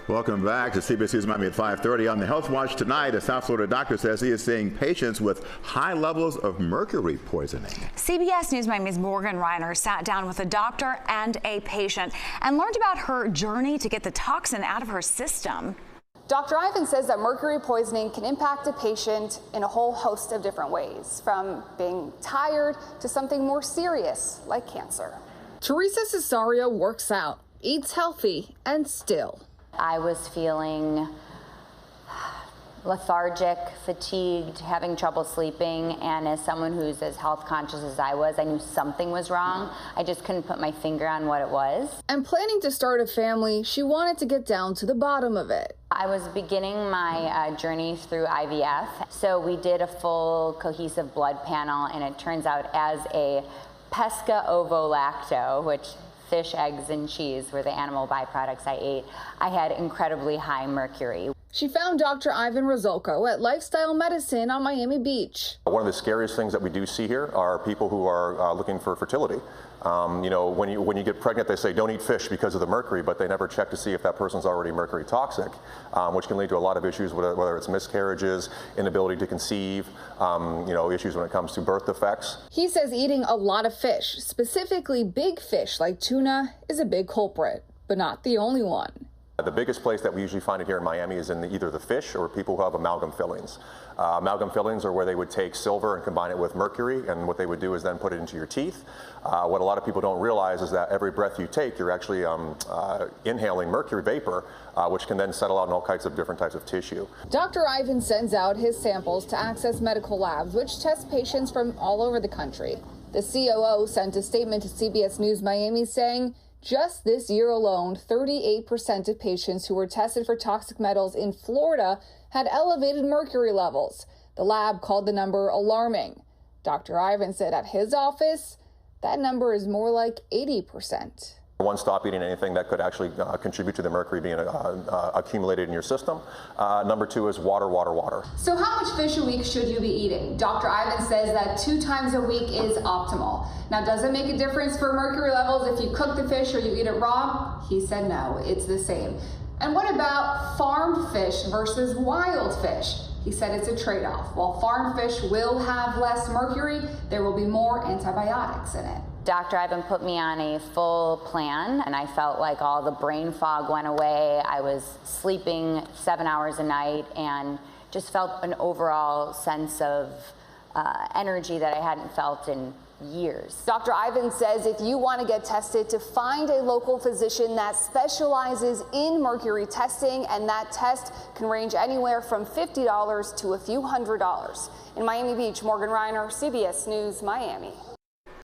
Welcome back to CBS News Miami at 5:30. On the Health Watch tonight, a South Florida doctor says he is seeing patients with high levels of mercury poisoning. CBS News Miami's Rynor sat down with a doctor and a patient and learned about her journey to get the toxin out of her system. Dr. Ivan says that mercury poisoning can impact a patient in a whole host of different ways, from being tired to something more serious like cancer. Teresa Cesario works out, eats healthy, and still. I was feeling lethargic, fatigued, having trouble sleeping, and as someone who's as health conscious as I was, I knew something was wrong. I just couldn't put my finger on what it was. And planning to start a family, she wanted to get down to the bottom of it. I was beginning my journey through IVF, so we did a full cohesive blood panel, and it turns out as a pesca ovo lacto, which fish, eggs, and cheese were the animal byproducts I ate, I had incredibly high mercury. She found Dr. Ivan Rizolko at Lifestyle Medicine on Miami Beach. One of the scariest things that we do see here are people who are looking for fertility. You know, when you get pregnant, they say don't eat fish because of the mercury, but they never check to see if that person's already mercury toxic, which can lead to a lot of issues, whether it's miscarriages, inability to conceive, you know, issues when it comes to birth defects. He says eating a lot of fish, specifically big fish like tuna, is a big culprit, but not the only one. The biggest place that we usually find it here in Miami is in either the fish or people who have amalgam fillings. Amalgam fillings are where they would take silver and combine it with mercury, and what they would do is then put it into your teeth. What a lot of people don't realize is that every breath you take, you're actually inhaling mercury vapor, which can then settle out in all kinds of different types of tissue. Dr. Ivan sends out his samples to Access Medical Labs, which test patients from all over the country. The COO sent a statement to CBS News Miami saying, just this year alone, 38% of patients who were tested for toxic metals in Florida had elevated mercury levels. The lab called the number alarming. Dr. Ivan said at his office, that number is more like 80%. One, stop eating anything that could actually contribute to the mercury being accumulated in your system. Number two is water, water, water. So how much fish a week should you be eating? Dr. Ivan says that 2 times a week is optimal. Now, does it make a difference for mercury levels if you cook the fish or you eat it raw? He said no, it's the same. And what about farmed fish versus wild fish? He said it's a trade-off. While farmed fish will have less mercury, there will be more antibiotics in it. Dr. Ivan put me on a full plan, and I felt like all the brain fog went away. I was sleeping 7 hours a night and just felt an overall sense of energy that I hadn't felt in years. Dr. Ivan says if you want to get tested, to find a local physician that specializes in mercury testing, and that test can range anywhere from $50 to a few $100s. In Miami Beach, Rynor, CBS News, Miami.